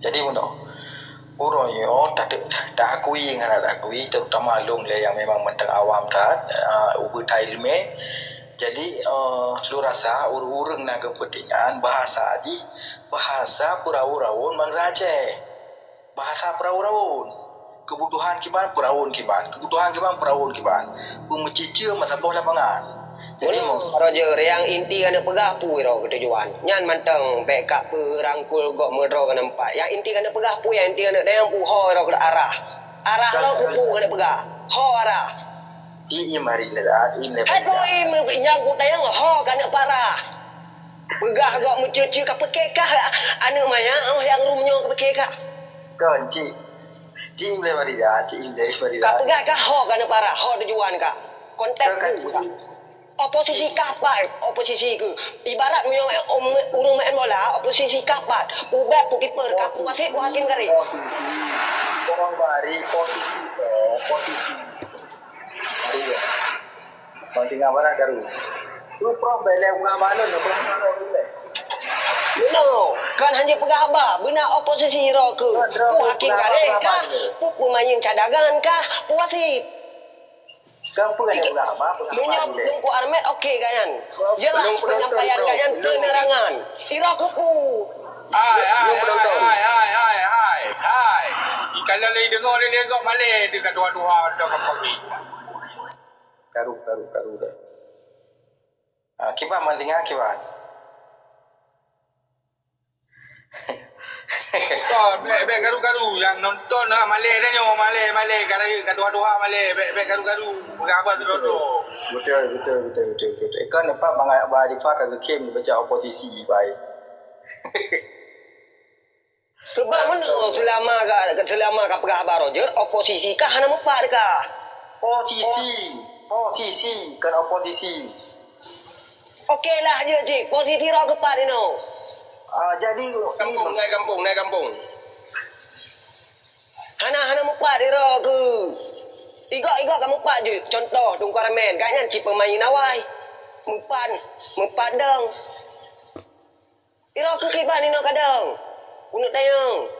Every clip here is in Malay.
Jadi uronyo tak akui ngana tak akui terutama long le yang memang mentang awam tat ubu tailme. Jadi lu rasa urung na kepentingan bahasa aji bahasa pura-uraun bangsa Aceh. Bahasa pura-uraun. Kebutuhan kiban pura-uraun kiban. Kebutuhan kiban pura-uraun kiban. Pemecicir masa bola lapangan. Jadi Roger yang inti kana pegapu ro ketujuan. Nyan manteng beka perangkul gok medro kana empat. Yang inti kana pegapu yang inti kana dayang puho ro ke arah. Arah lo kupu kana pegah. Ho arah. Im hari ni dah, im le. Hai boy yang ku dayang ho kana parah. Pegah gok mecuci ka pekekah anu maya yang rumnyo ka pekekah. Kan ci im le mari dah, ci im dari mari dah. Ka pegah ka ho kana parah, ho tujuan ka. Konteks ku. Oposisi kapat, oposisi ke. Ibarat punya urung main bola, oposisi kapat. Ubah pukiper, kapu wasit hakim kari. Posisi. Orang bari posisi. Hari ya. Penting apa nak karu? Tu pro bele unga mana no pro bele. No, kan hanya pegaba, benar oposisi ro ke. Hakim kari kah? Pemain cadangan kah? Wasit. Kamu kan yang lama, Menyok tungku armet okey kan? Jelas penyampaian kan penerangan. Ira kuku. Hai. Kalau lagi dengar malay dekat dua-dua dekat kopi. Karu dah. Kibat mantinga kibat. Bek garu-garu yang nonton malay dah nyo malay kalau kedua-dua malay bek garu-garu berapa serodo. Betul. Kan apa bangai Arifah kata kem baca oposisi baik. Sebab mana selama ka pegah Roger oposisi kah hana mupat kah? Posisi kan oposisi. Okeylah je cik, posisi ro kepat ni no. Jadi naik kampung. Hana mupat dia ro ke. Igak kamu mupat je. Contoh tungku ramen, kayaknya cik pemain nawai. Mupat dong. Iro ke kibat ni no kadang. Unut tayang.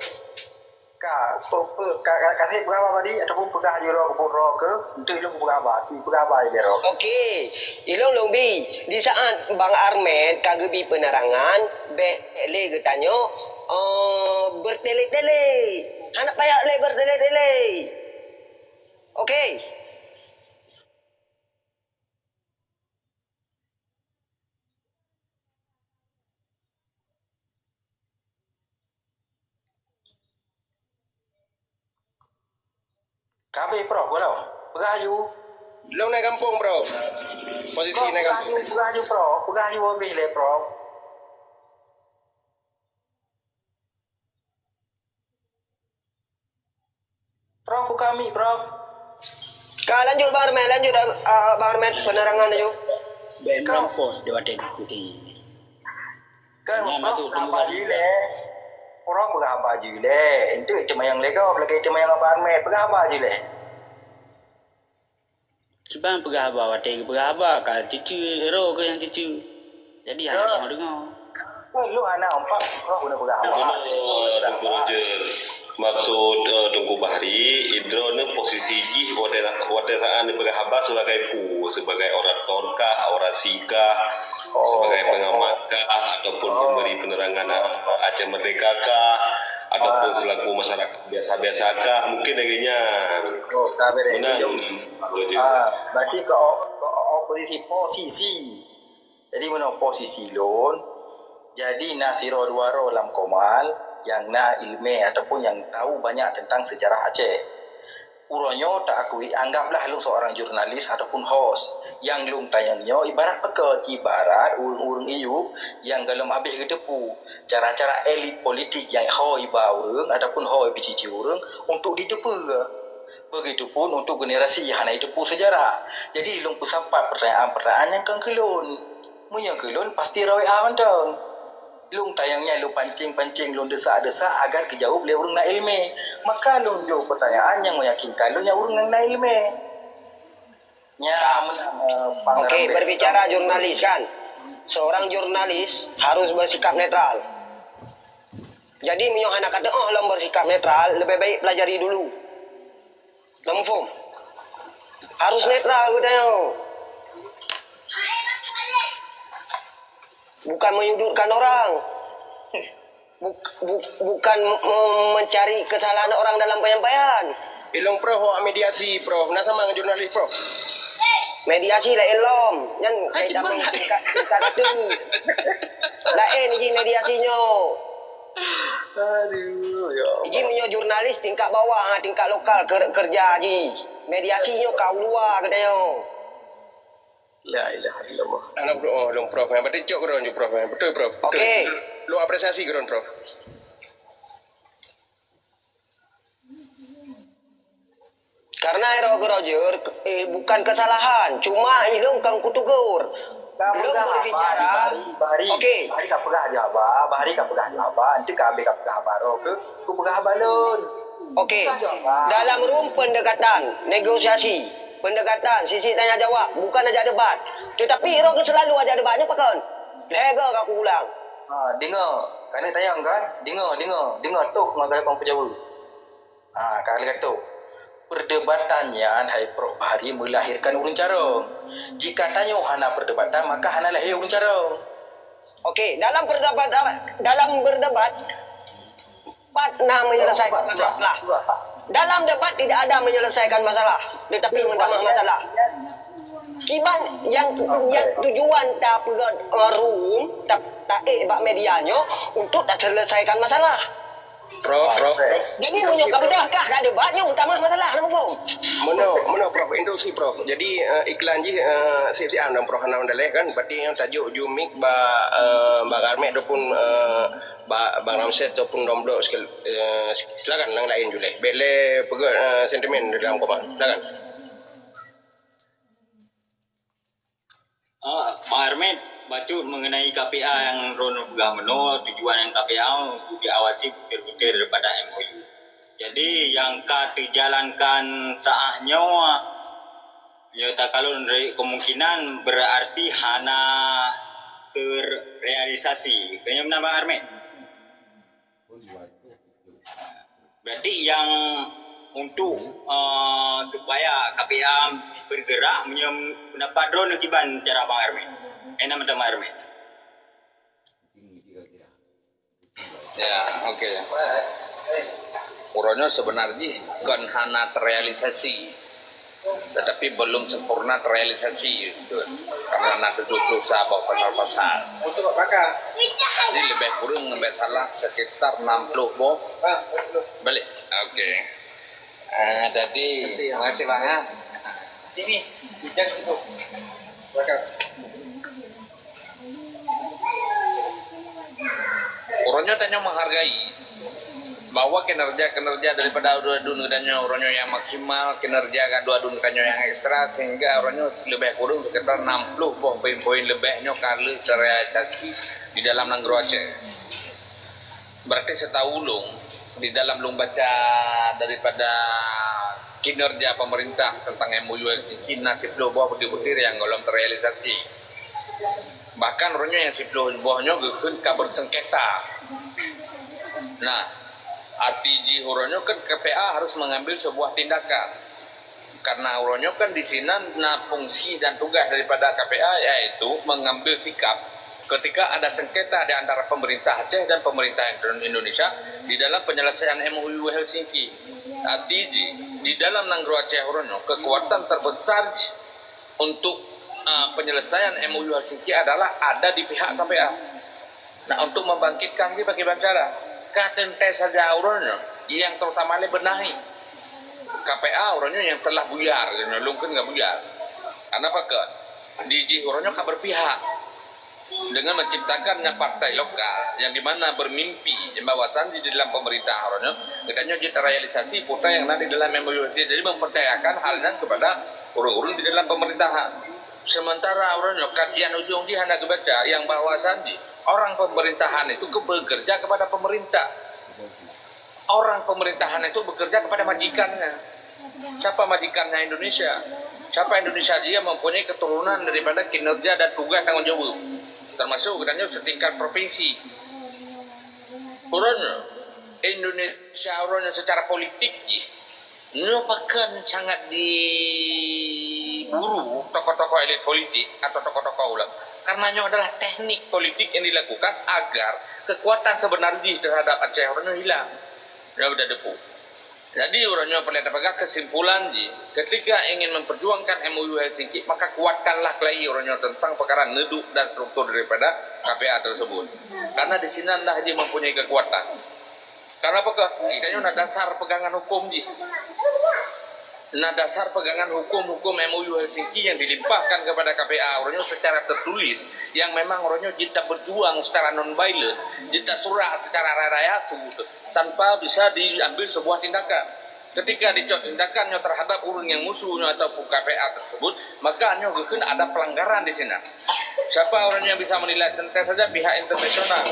Kasih berapa tadi ataupun pegah je ro ke untuk ilmu berapa si berapa dia ro. Okey. Ilong lombi di saat Bang Armet kagebi penerangan le ke tanyo bertele-tele. Anak payah le bertele-tele. Okey. Kabe pro bola. Pegaju. Belum naik kampung bro. Posisi naik kampung. Pegaju pro. Pegaju habis le pro. Pro kami pro. Lanjut Bang Armet penerangan aja. Ben pos dia ada diskusi. Kan apa le? Orang berapa je le? Itu cuma yang lega, lagi cuma yang apa Armet berapa je le? Sebab pegaba watai pegaba ka cucu ero ke yang cucu. Jadi hanya mau dengar. Lu anak empat orang guna berapa? Maksud Tungku Bahri, Idro ni posisi ji wate saan ni berhaba sebagai orator kah, orasi kah, sebagai pengamat kah, ataupun pemberi penerangan Aceh Merdeka kah, ataupun selaku masyarakat biasa-biasa kah, mungkin akhirnya. Berarti ke posisi. Jadi mana posisi lon? Jadi nasiro duaro lam komal yang na ilme ataupun yang tahu banyak tentang sejarah Aceh. Uronyo tak akui, anggaplah lu seorang jurnalis ataupun host yang lung tayangnya ibarat pekot, ibarat urung iu yang galum habis ketepu cara-cara elit politik yang hoi ba urung ataupun hoi bicici urung untuk ditepu. Begitupun untuk generasi yang hana ditepu sejarah. Jadi lung pusapat pertanyaan yang kang kelon. Munya kelon pasti rawi awantang. Lung tayangnya lu pancing-pancing, lu desak-desak agar kejauh boleh urung nak ilme. Maka lung jauh pertanyaan yang meyakinkan lu yang urung nak ilme. Okey, berbicara jurnalis kan. Seorang jurnalis harus bersikap netral. Jadi menyo anak kata lom bersikap netral, lebih baik pelajari dulu. Lom faham? Harus netral katanya. Bukan menyudutkan orang. Bukan mencari kesalahan orang dalam penyampaian. Ilong Prof, mediasi Prof. Nah sama dengan jurnalis Prof. Mediasi lah elom. Yang kita tingkat itu. Lain ini mediasinya. Aduh, ya Iji Allah. menyo jurnalis tingkat bawah, tingkat lokal kerja ji. Mediasinya kau luar katanya. La ilaha illallah. Anak Ilong Prof. Yang berarti cok keron je Prof. Betul Prof. Betul. Okey. Lu apresiasi keron Prof. Karena Roger bukan kesalahan, cuma ilung kang kutugur. Kamu Belum dah berbicara. Bahari. Okey. Bahari kau pegah aja abah. Bahari kau pegah aja abah. Nanti kau ambil kau pegah abah roh ke. Kau pegah abah lon. Okey. Dalam room pendekatan, negosiasi, pendekatan, sisi tanya jawab, bukan aja debat. Tetapi Roger selalu aja debatnya pakan. Lega aku ulang. Dengar. Kena tayang kan? Dengar tu mengagal kau pejawa. Kalau kata perdebatannya hai Prof Bahari melahirkan urun cara. Jika tanya hana perdebatan maka hana lahir urun cara. Okey, dalam berdebat partner menyelesaikan masalah. Dalam debat tidak ada menyelesaikan masalah, tetapi menambah masalah. Kiban yang tujuan tak room tak bak medianya untuk tak selesaikan masalah. Prof. Jadi punya kabudahkah tak debatnya utama masalah nama pun. Mana Prof industri Prof. Jadi iklan je siap-siap dan Prof Hanam daleh kan. Berarti yang tajuk Jumik Bang Armet ataupun Bang Ramses ataupun Domblok silakan yang lain juga. Bele pegang sentimen dalam komen. Silakan. Bang Armet bacut mengenai KPA yang Rono Begah Meno, tujuan yang KPA untuk diawasi butir-butir daripada MOU. Jadi yang dijalankan saahnya ya tak kalau dari kemungkinan berarti hana terrealisasi. Kayaknya benar Bang Armet. Berarti yang untuk supaya KPA bergerak mendapat drone kiban cara Bang Armet. Enak Bang Armet. Ya, oke. Uronyo sebenarnya kan hana terrealisasi, tetapi belum sempurna terrealisasi gitu. Karena nak duduk bawa pasal-pasal. Untuk apakah? Jadi lebih kurang ngambil salah sekitar 60 boh. Balik. Oke. Jadi makasih Bang ya. Sini, bijak itu. Belakang. Uronyo tanya menghargai bahwa kinerja daripada dua-dua danyo uronyo yang maksimal, kinerja dua-dua danyo yang ekstra, sehingga uronyo lebih kurang sekitar 60 poin-poin lebihnya kali terrealisasi di dalam Nanggro Aceh. Berarti setahu ulung di dalam lung baca daripada kinerja pemerintah tentang MOU Helsinki nasib lo bawah butir-butir yang belum terrealisasi. Bahkan uronyo yang siplo bawahnya gekun kabar sengketa. Nah, arti uronyo kan KPA harus mengambil sebuah tindakan. Karena uronyo kan di sini fungsi dan tugas daripada KPA yaitu mengambil sikap ketika ada sengketa di antara pemerintah Aceh dan pemerintah Indonesia di dalam penyelesaian MOU Helsinki. Arti di dalam Nanggro Aceh uronyo kekuatan terbesar untuk penyelesaian MOU Helsinki adalah ada di pihak KPA. Nah, untuk membangkitkan ini bagaimana cara? Katente saja uronyo yang terutama benahi KPA uronyo yang telah buyar, mungkin nggak buyar. Karena apa ke? Di uronyo kan berpihak dengan menciptakannya partai lokal yang dimana bermimpi bahwasan di dalam pemerintah uronyo katanya kita realisasi putra yang nanti dalam MOU Helsinki, jadi mempercayakan halnya kepada urung-urung di dalam pemerintahan. Sementara uronyo kajian ujung di hendak kebaca yang bahwasan orang pemerintahan itu bekerja kepada pemerintah. Orang pemerintahan itu bekerja kepada majikannya. Siapa majikannya? Indonesia. Siapa Indonesia? Dia mempunyai keturunan daripada kinerja dan tugas tanggung jawab. Termasuk katanya setingkat provinsi. Uronyo Indonesia orangnya secara politik nyo bahkan sangat diburu tokoh-tokoh elit politik atau tokoh-tokoh ulang karena nyo adalah teknik politik yang dilakukan agar kekuatan sebenarnya terhadap Aceh orangnya hilang. Udah depu. Jadi orangnya perlu pegang kesimpulan ketika ingin memperjuangkan MOU Helsinki maka kuatkanlah kelai orangnya tentang perkara neduk dan struktur daripada KPA tersebut. Karena di sini anda mempunyai kekuatan. Karena apa? Kita ada dasar pegangan hukum Nah dasar pegangan hukum MOU Helsinki yang dilimpahkan kepada KPA orangnya secara tertulis yang memang orangnya kita berjuang secara non-violent, kita surat secara raya tanpa bisa diambil sebuah tindakan. Ketika dicot tindakannya terhadap orang yang musuhnya ataupun KPA tersebut, maka mungkin ada pelanggaran di sini. Siapa orang yang bisa menilai? Tentu saja pihak internasional.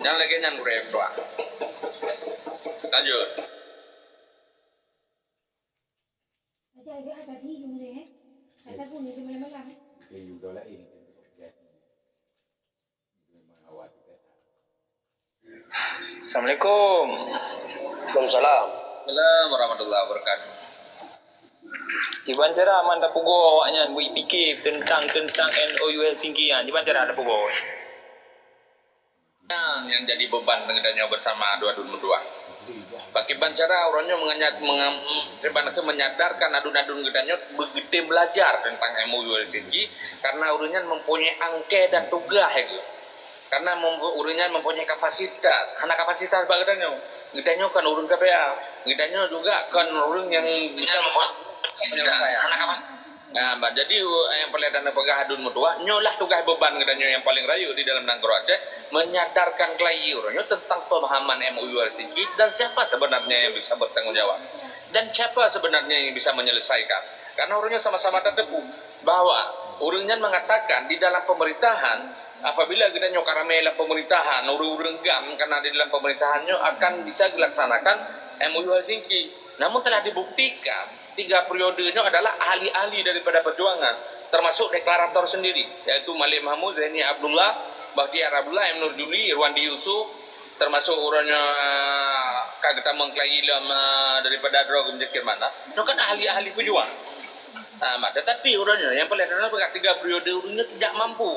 Yang lagi yang berdoa. Lanjut. Assalamualaikum. Waalaikumsalam. Assalamualaikum warahmatullahi wabarakatuh. Ciban cara manda pugo awaknya fikir tentang MOU Helsinki di cara ada pugo. Yang jadi beban dengannya bersama dua. Bagi bancara orangnya menyadarkan adun-adun gedanya begitu belajar tentang MOU Helsinki karena orangnya mempunyai angke dan tugas karena orangnya mempunyai kapasitas. Anak kapasitas bagainya kan urun KPA, gedanya juga kan urun yang bisa menyelesaikan. Nah, jadi yang pelihatan pegah adun mutua, nyolah tugas beban gedanya yang paling rayu di dalam Nagro Aceh menyadarkan klien orangnya tentang pemahaman MOU Helsinki dan siapa sebenarnya yang bisa bertanggung jawab dan siapa sebenarnya yang bisa menyelesaikan. Karena orangnya sama-sama tertepu bahwa orangnya mengatakan di dalam pemerintahan apabila kita karamela pemerintahan urung gam karena di dalam pemerintahannya akan bisa dilaksanakan MOU Helsinki. Namun telah dibuktikan 3 periodenya adalah ahli-ahli daripada perjuangan termasuk deklarator sendiri yaitu Malik Mahmud, Zaini Abdullah, Bakhtiar Abdullah, M. Nur Juli, Irwandi Yusuf termasuk orangnya kageta mengklailam daripada drog menjekir mana itu kan ahli-ahli perjuangan. Tetapi orangnya yang pelihatan adalah 3 periode orangnya tidak mampu.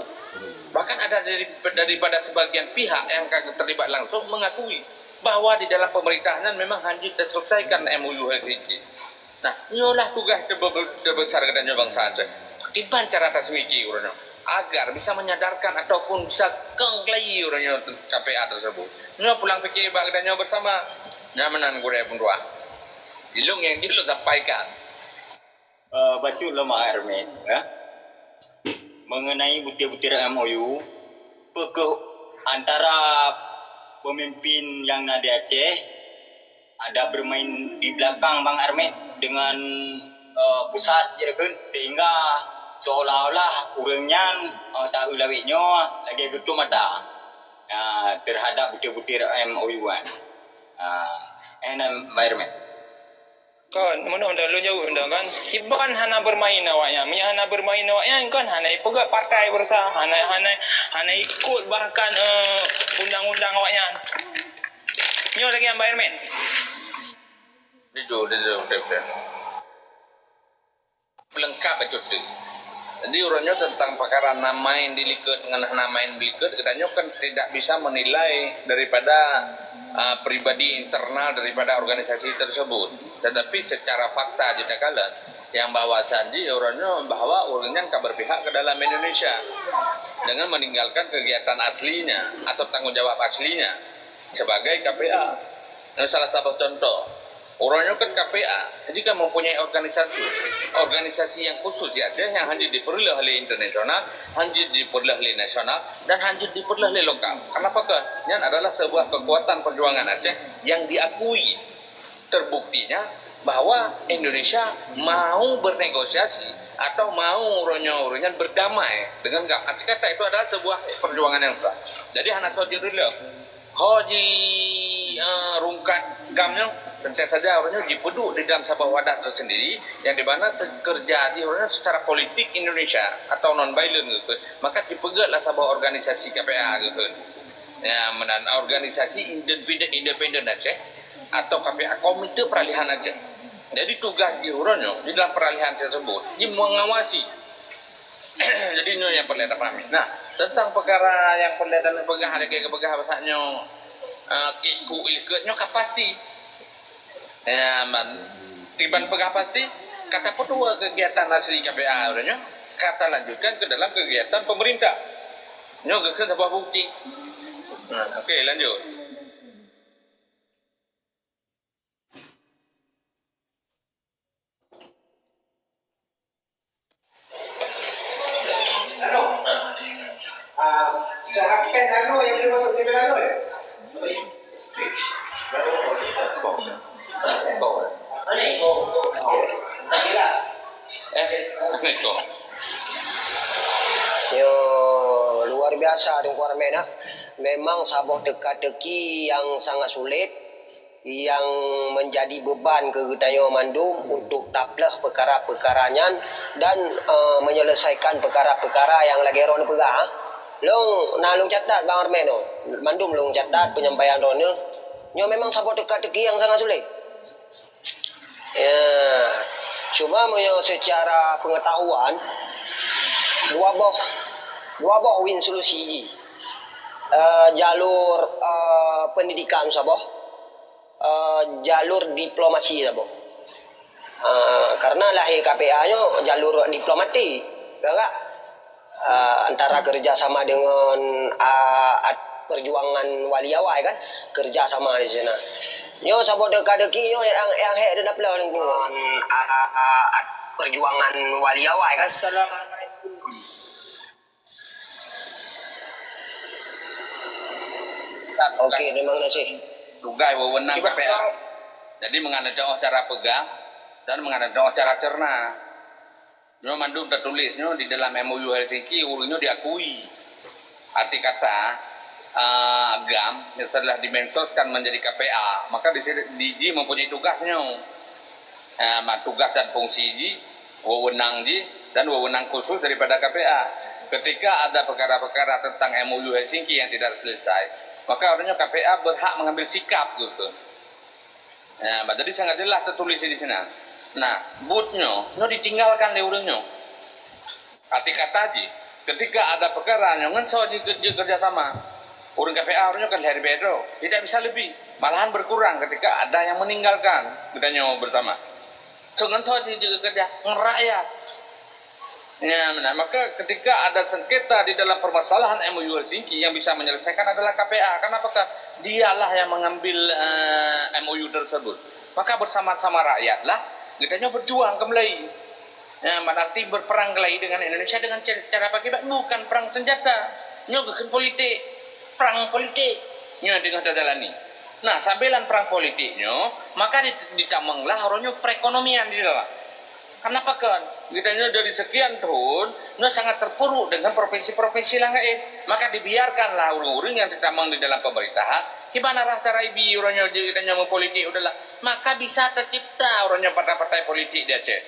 Bahkan ada daripada sebagian pihak yang terlibat langsung mengakui bahwa di dalam pemerintahan memang hanya terselesaikan MOU Helsinki. Nah, inilah tugas terbesar katanya bangsa Aceh. Iban cara tasmiki urangnya agar bisa menyadarkan ataupun bisa kengklai urangnya KPA tersebut. Nyo pulang fikir bagdanya bersama nyamanan gure pun doa. Ilung yang dulu sampaikan. Bacut lemah Hermet ya. Mengenai butir-butir MOU antara pemimpin yang ada di Aceh ada bermain di belakang Bang Hermet dengan pusat sehingga seolah-olah orangnya tahu lawiknya lagi gedung mata terhadap butir-butir MOU environment. Kan mana dah lu jauh dah kan. Iban hana bermain awaknya. Hana bermain awaknya kan hana pegak partai bersama. Hana ikut bahkan undang-undang awaknya. Nyo lagi environment. Dia pelengkap betul. Jadi urutnya tentang perkara nama yang dilikud dengan nama yang dilikud, katanya kan tidak bisa menilai daripada pribadi internal daripada organisasi tersebut. Tetapi secara fakta jadakalan yang bahwa Sanji urutnya bahwa urutnya kan berpihak ke dalam Indonesia dengan meninggalkan kegiatan aslinya atau tanggung jawab aslinya sebagai KPA. Nah, salah satu contoh. Orangnya kan KPA, jika mempunyai organisasi yang khusus ya, yang hanya diperoleh oleh internasional, hanya diperoleh oleh nasional, dan hanya diperoleh oleh lokal. Kenapa kan? Ini adalah sebuah kekuatan perjuangan Aceh yang diakui. Terbuktinya bahwa Indonesia mau bernegosiasi atau mau orangnya berdamai dengan GAM. Arti kata itu adalah sebuah perjuangan yang sah. Jadi anak saudara dulu, hoji rungkat GAM-nya tentu saja orangnya dipeduk di dalam sebuah wadah tersendiri yang dimana kerja di orangnya secara politik Indonesia atau non-violent gitu, maka dipegatlah sebuah organisasi KPA gitu. ya organisasi independen Aceh atau KPA Komite Peralihan Aceh. Jadi tugas diuronyo di dalam peralihan tersebut ini mengawasi. Jadi ini yang perlu kita pahami. Nah, tentang perkara yang perlu dan pegah ada ke pegah bahasanya kiku ilketnya kapasti. Ya, tiban pegah pasti kata kedua kegiatan asli KPA uronyo kata lanjutkan ke dalam kegiatan pemerintah. Nyo ke sebuah bukti. Nah, oke, lanjut. Yo, luar biasa Tengku Armena. Memang sabuk teka-teki yang sangat sulit yang menjadi beban ke Getayo Mandum untuk taplah perkara-perkaranya dan menyelesaikan perkara-perkara yang lagi ron pegah. Long nalung catat Bang Armeno. Mandum long catat penyampaian rone. Nyo memang sabuk teka-teki yang sangat sulit. Ya, cuma secara pengetahuan dua boh win solusi jalur pendidikan saboh jalur diplomasi saboh karena lahir KPA nya jalur diplomatik enggak antara kerjasama dengan perjuangan waliawai kan kerjasama di sana nyo saboh deka-deki nyo yang hek ada pula dengan perjuangan waliawai kan. Assalamualaikum. Oke, terima kasih. Tugas wewenang KPA. Jadi mengadakan cara pegang dan mengadakan cara cerna. Nyo Mandum tertulisnya di dalam MOU Helsinki urunya diakui. Arti kata agam setelah dimensoskan menjadi KPA, maka di sini DIJ mempunyai tugasnya. Tugas dan fungsi DIJ, wewenang DIJ dan wewenang khusus daripada KPA. Ketika ada perkara-perkara tentang MOU Helsinki yang tidak selesai, maka harusnya KPA berhak mengambil sikap gitu. Jadi sangat jelas tertulis di sana. Nah, butnya, ditinggalkan leurnya. Arti kata ji, ketika ada perkara yang kerja sama, urun KPA harusnya kan dari bedro, tidak bisa lebih, malahan berkurang ketika ada yang meninggalkan kerjanya bersama. Jangan saja juga kerja ngerakyat. Ya, nah, maka ketika ada sengketa di dalam permasalahan MOU Helsinki yang bisa menyelesaikan adalah KPA. Kenapa? Dialah yang mengambil MOU tersebut. Maka bersama-sama rakyatlah kitanya berjuang kembali. Ya, berarti berperang kembali dengan Indonesia dengan cara pakai bukan perang senjata. Nyogakan politik, perang politik. Nyo dengan jalani. Nah, sambilan perang politiknya, maka ditamanglah harusnya perekonomian di dalam. Kenapa kan? Kitanya dari sekian tahun, sangat terpuruk dengan profesi-profesi lain. Maka dibiarkanlah orang-orang yang ditamang di dalam pemerintahan. Gimana cara ibi orangnya kitanya mau politik udahlah. Maka bisa tercipta orangnya partai-partai politik di Aceh.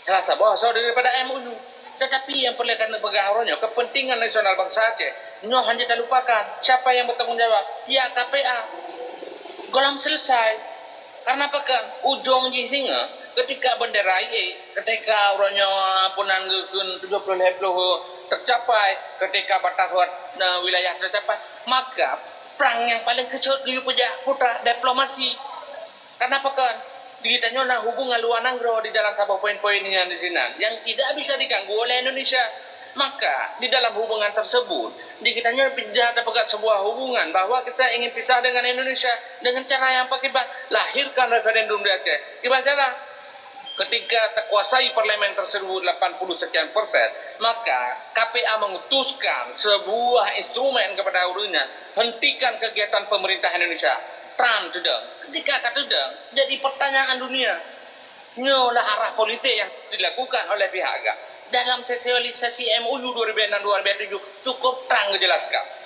Rasa bahasa daripada MOU. Tetapi yang perlu dan pegang orangnya kepentingan nasional bangsa Aceh. Hanya terlupakan. Siapa yang bertanggung jawab? Ya KPA. Golam selesai. Karena apa kan? Ujung di singa ketika bendera ketika orangnya punan geun 70 tercapai, ketika batas wilayah tercapai, maka perang yang paling kecut di putra diplomasi. Kenapa kan? Ditanya hubungan luar negeri di dalam sebuah poin-poin yang di sini yang tidak bisa diganggu oleh Indonesia. Maka di dalam hubungan tersebut kita pindah pegat sebuah hubungan bahwa kita ingin pisah dengan Indonesia dengan cara yang pakai lahirkan referendum di Aceh. Gimana cara? Ketika terkuasai parlemen tersebut 80 sekian persen, maka KPA mengutuskan sebuah instrumen kepada urunya hentikan kegiatan pemerintah Indonesia. Trump sudah, ketika kata sudah jadi pertanyaan dunia. Nyolah arah politik yang dilakukan oleh pihak agak dalam sosialisasi MOU 2006-2007 cukup terang menjelaskan.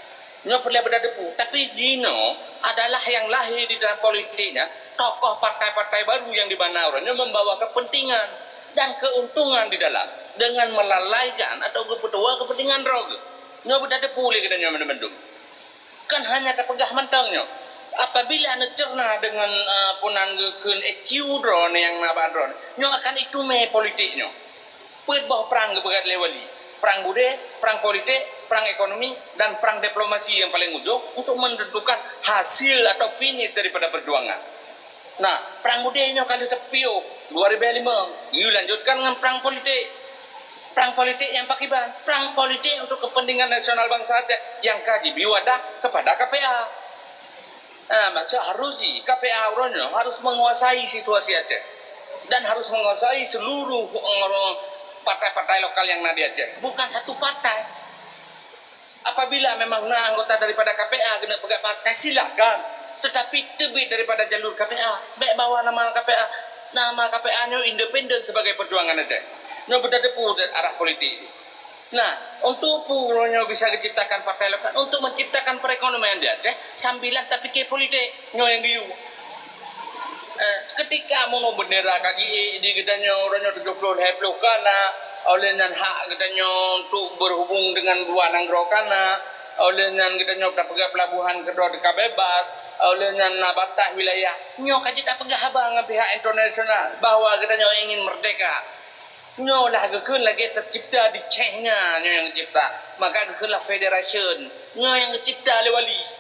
Nyo perlu berdepu, tapi Dino adalah yang lahir di dalam politiknya tokoh partai-partai baru yang dimana orangnya membawa kepentingan dan keuntungan di dalam dengan melalaikan atau kepentingan drog. Nyo berdepu lagi kita nyo mendem. kan hanya terpegah mentangnya. Apabila anda cerna dengan punanggekeun EQ drone yang nabadron, nyo akan itu me politiknya. Put bahwa perang gebegat lewali. Perang budaya, perang politik, perang ekonomi, dan perang diplomasi yang paling ujung untuk menentukan hasil atau finish daripada perjuangan. Nah, perang budayanya kali tepio 2005, you lanjutkan dengan perang politik. Perang politik yang pakai ban, perang politik untuk kepentingan nasional bangsa yang kaji biwada kepada KPA. Maksud harus KPA orangnya harus menguasai situasi Aceh dan harus menguasai seluruh partai-partai lokal yang ada di Aceh, bukan satu partai. Apabila memang anggota daripada KPA kena pegang partai, silakan. Tetapi tebit daripada jalur KPA, baik bawa nama KPA-nya independen sebagai perjuangan Aceh. Nyo berdepu dari arah politik. Nah, untuk punya bisa diciptakan partai lokal, untuk menciptakan perekonomian di Aceh, sambilan tapi ke politik, nyo yang giu. Ketika mau bendera KGI di gedanya orangnya 70 heplo kana oleh nan hak gedanya untuk berhubung dengan dua nanggro kana oleh nan gedanya pegang pelabuhan kedua dekat bebas oleh nan batah wilayah nyo kaji tak pegah abang pihak internasional bahwa gedanya ingin merdeka nyo lah gekeun lagi tercipta di China nyo yang cipta maka gekeun lah federation nyo yang cipta lewali.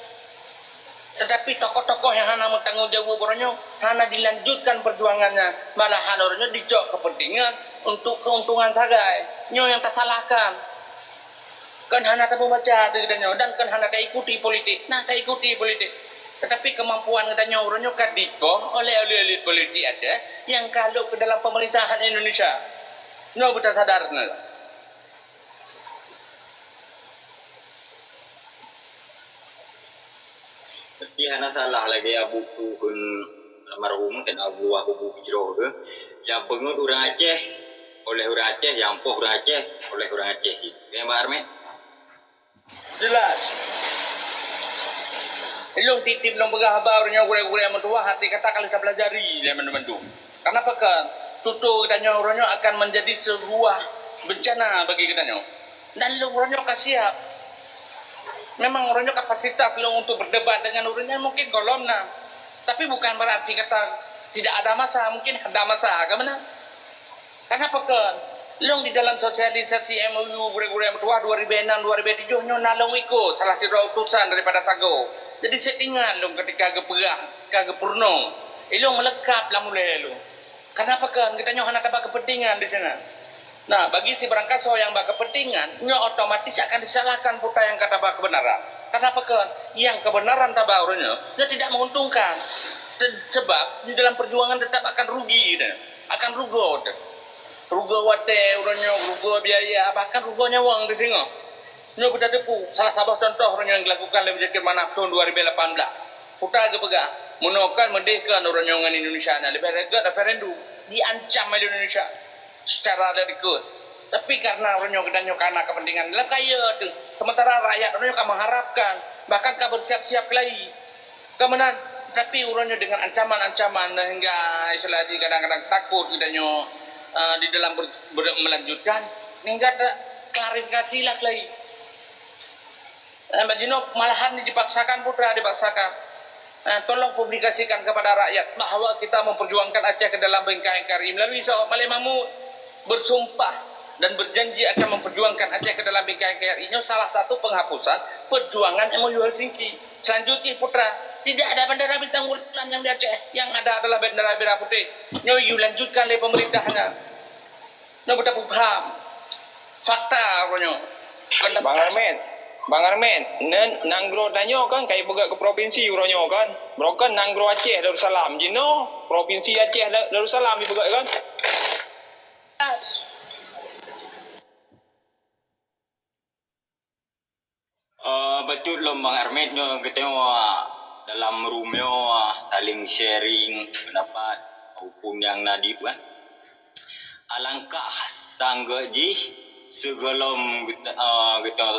Tetapi tokoh-tokoh yang hana bertanggung jawab orangnya, hana dilanjutkan perjuangannya, malah orangnya dicok kepentingan untuk keuntungan sagai. Nyo yang tak salahkan. Kan hana tak membaca dengan dan kan hana tak ikuti politik. Nah, tak ikuti politik. Tetapi kemampuan katanya orangnya kadiko oleh elit politik aja yang kalau ke dalam pemerintahan Indonesia. No betul sadar. Tapi hana salah lagi abu kun almarhum kan abu aku bujro ke yang pengut orang Aceh oleh orang Aceh yang poh orang Aceh oleh orang Aceh sih. Yang Mbak Armet? Jelas. Ilung titip long pegah habarnya gure-gure yang mentua hati kata kalau kita pelajari dia mendu. Kenapa kan tutu katanya orangnya akan menjadi sebuah bencana bagi katanya. Dan lu orangnya kasiap. Memang orangnya kapasitas lo untuk berdebat dengan orangnya mungkin golomna. Tapi bukan berarti kata tidak ada masa, mungkin ada masa, bagaimana? Karena pekan, lo di dalam sosialisasi MOU gure-gure yang tua 2006-2007 nyo nalong ikut salah satu utusan daripada Sago. Jadi settingan lo ketika kagepurno, lo melekap lah mulai lo. Karena pekan kita nyo hana tabak kepentingan di sana. Nah, bagi si berangkaso yang bak kepentingan, nyo otomatis akan disalahkan putra yang kata bak kebenaran. Kenapa kan? Yang kebenaran tabaurnya, nyo tidak menguntungkan. Sebab di dalam perjuangan tetap akan rugi, akan rugo. Rugo wate, rugo biaya, bahkan rugonya uang di sini. Nyo kita depu. Salah satu contoh yang dilakukan oleh Jakir Manaf tahun 2018. Putra kepegah, menolakkan merdeka orang Indonesia. Lebih regard referendum, diancam oleh Indonesia. Secara berikut. Tapi karena orangnya kedanyo karena kepentingan dalam kaya tu. Sementara rakyat orangnya kan mengharapkan, bahkan kan bersiap-siap lagi. Kemudian tapi orangnya dengan ancaman-ancaman hingga istilahnya kadang-kadang takut kedanyo di dalam melanjutkan hingga ada klarifikasi lah lagi. Mbak Jino malahan dipaksakan putra dipaksakan. Tolong publikasikan kepada rakyat bahwa kita memperjuangkan Aceh ke dalam bingkai NKRI melalui Malik Mahmud bersumpah dan berjanji akan memperjuangkan Aceh ke dalam bingkai NKRI. Ini salah satu penghapusan perjuangan MOU Helsinki. Selanjutnya putra, tidak ada bendera bintang bulan yang di Aceh, yang ada adalah bendera merah putih. Ini lanjutkan oleh pemerintahnya. Ini betul paham. Fakta punya. Bang Armen, nanggro danyo kan kayak buka ke provinsi uronyo kan. Broken nanggro Aceh Darussalam. Jino provinsi Aceh Darussalam dibuka kan. Betul loh Bang Armet nyo kita dalam roomnya saling sharing pendapat maupun yang nadib kan. Alangkah sanggup sebelum kita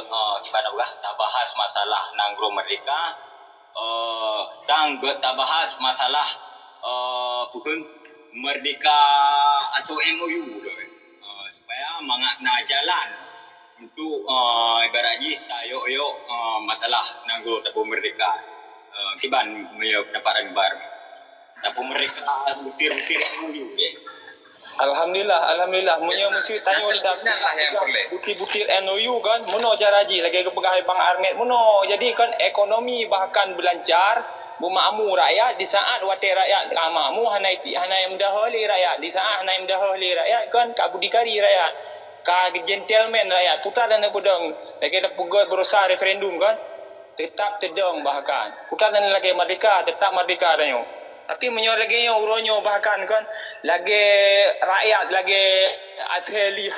bahas masalah nanggro merdeka sanggup tak bahas masalah bukan merdeka aso MOU supaya mengakna jalan untuk ibaratnya tayo masalah nanggo tapu merdeka. Kiban punya pendapat baru. Tapu merdeka butir-butir MOU deh. Alhamdulillah. Munyo mesti tanya dah yang perlu. butir-butir NOU kan. Muno jaraji lagi ke pegahi Bang Armet muno. Jadi kan ekonomi bahkan berlancar, bumakmu rakyat di saat wate rakyat amamu hanai mendahului rakyat. Di saat hanai mendahului rakyat kan ka budikari rakyat. Ka gentleman rakyat. Putar dan budang lagi dah pegawai berusaha referendum kan. Tetap tedong bahkan. Putar dan lagi merdeka, tetap merdeka dan yo. Tapi menyo lagi yang uronyo bahkan kan lagi rakyat lagi atheli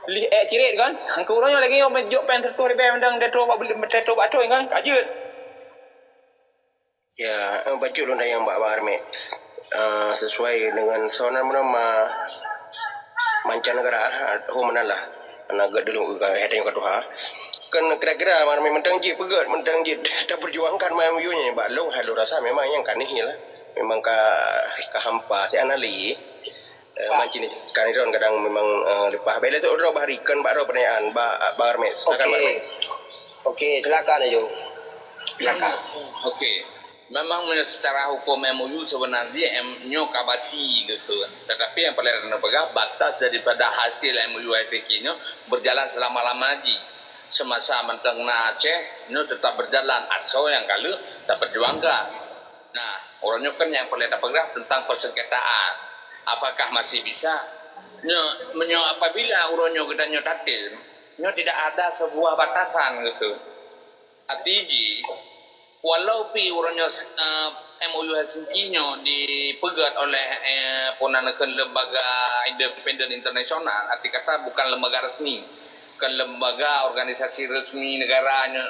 li cirit kan angka uronyo lagi yang menjuk pen tertu ribe mendang detro batu kan kajut. Ya, baca lu yang Mbak Armet. Sesuai dengan soalan nama mancanegara, mana lah. Naga dulu yang kedua. Kan kira-kira mana mentang je pegat, mentang je dah perjuangkan MOU nya. Mbak Long halu rasa memang yang kanih lah. Memang ka hampa si anali mancin sekarang itu kadang memang lepas bela tu orang baharikan Mbak pertanyaan Mbak Armet silakan Mbak Armet. Okey, silakan aja. Silakan. Okey. Memang secara hukum MOU sebenarnya nyo kabasi gitu. Tetapi yang paling rendah pegang batas daripada hasil MOU ICK nyo berjalan selama-lama lagi. Semasa mentang Aceh nyo tetap berjalan asal yang kalau tak perjuangkan. Nah, orangnya kan yang paling terpegang tentang persengketaan. Apakah masih bisa? Nyo apabila orangnya kita nyo tatil, nyo tidak ada sebuah batasan gitu. Artinya, walau pi orangnya MOU Helsinki nyo dipegat oleh ponanakan lembaga independen internasional, arti kata bukan lembaga resmi, bukan lembaga organisasi resmi negaranya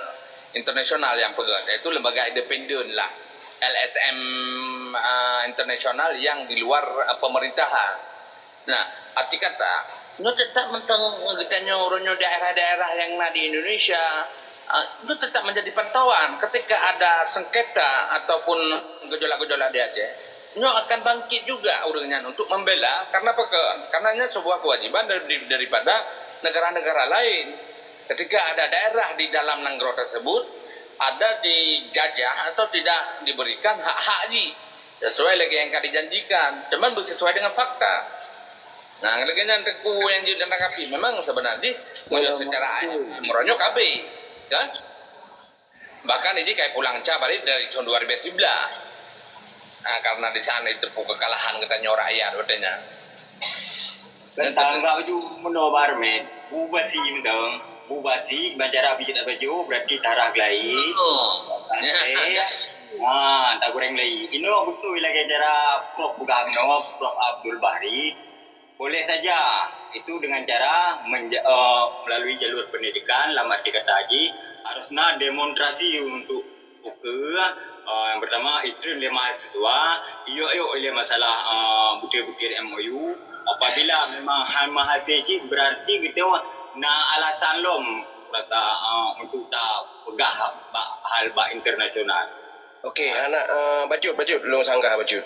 internasional yang pegat, yaitu lembaga independen lah. LSM internasional yang di luar pemerintahan. Nah, arti kata, no tetap mentang getanya orangnya daerah-daerah yang ada di Indonesia, itu tetap menjadi pantauan. Ketika ada sengketa ataupun gejolak-gejolak di Aceh, no akan bangkit juga orangnya untuk membela. Karena apa? Karena sebuah kewajiban daripada negara-negara lain. Ketika ada daerah di dalam negara tersebut ada dijajah atau tidak diberikan hak haji sesuai lagi yang dijanjikan, cuman sesuai dengan fakta. Nah, lagi yang teku yang ditanggapi memang sebenarnya secara meronyo KB kan, bahkan ini kayak pulang balik dari tahun 2011. Nah, karena di sana itu kekalahan katanya rakyat katanya. Tentang baju menobar med, bubasi mentang. Bubasi bacara bijit baju berarti tarah gelai. Tak goreng lagi. Ini betul lagi cara Prof Bugamno, Prof Abdul Bahri. Boleh saja itu dengan cara melalui jalur pendidikan, lama dikata lagi harusnya demonstrasi untuk yang pertama itu oleh mahasiswa, iyo oleh masalah butir-butir MOU. Apabila memang hal mahasiswa berarti kita alasan lom rasa untuk tak pegah hal internasional. Okey, anak bacut lu sanggah bacut.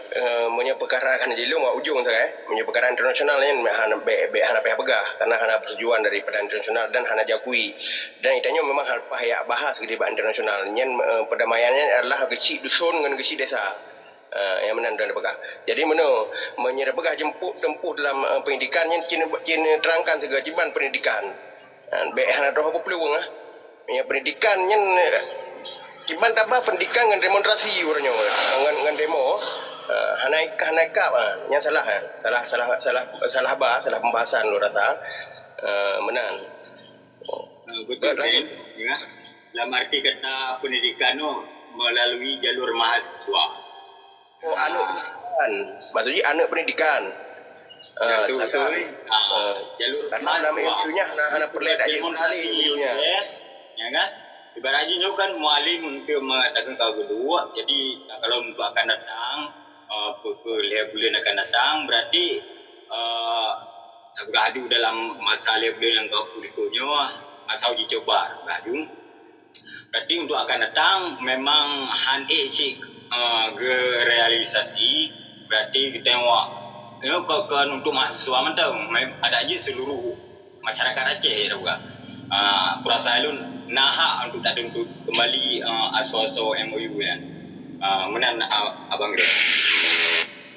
Punya perkara kan jadi lu mau ujung tu punya perkara internasional ni hana pihak pegah karena hana persetujuan daripada internasional dan hana jakui. Dan itanya memang hal pihak bahas di internasional. Nyen perdamaiannya adalah kecil dusun dengan kecil desa. Yang menandang pegah. Jadi menyerah pegah tempuh dalam pendidikan yang Cina terangkan kewajiban pendidikan. Baik hana doh apa peluang ya pendidikan yang kiban tambah pendidikan dengan demonstrasi orangnya dengan demo hana yang salah pembahasan lu rasa menan. Betul kan? Ya. Dalam arti kata pendidikan melalui jalur mahasiswa. Oh, anak pendidikan. Maksudnya anak pendidikan. Betul. Jalur karena dalam MOU-nya hana perlu ada MOU-nya. Ya kan? Ibaratnya kan mualim mengatakan kau kedua. Jadi kalau akan datang bulan akan datang berarti beradu dalam masa bulan yang kau berikutnya masa uji coba beradu. Berarti untuk akan datang memang handek realisasi berarti kita tengok kan untuk mahasiswa mentang ada aja seluruh masyarakat Aceh ya bukan Aku rasa lu nahak untuk dah untuk kembali aso-aso MOU kan. Mana abang gitu.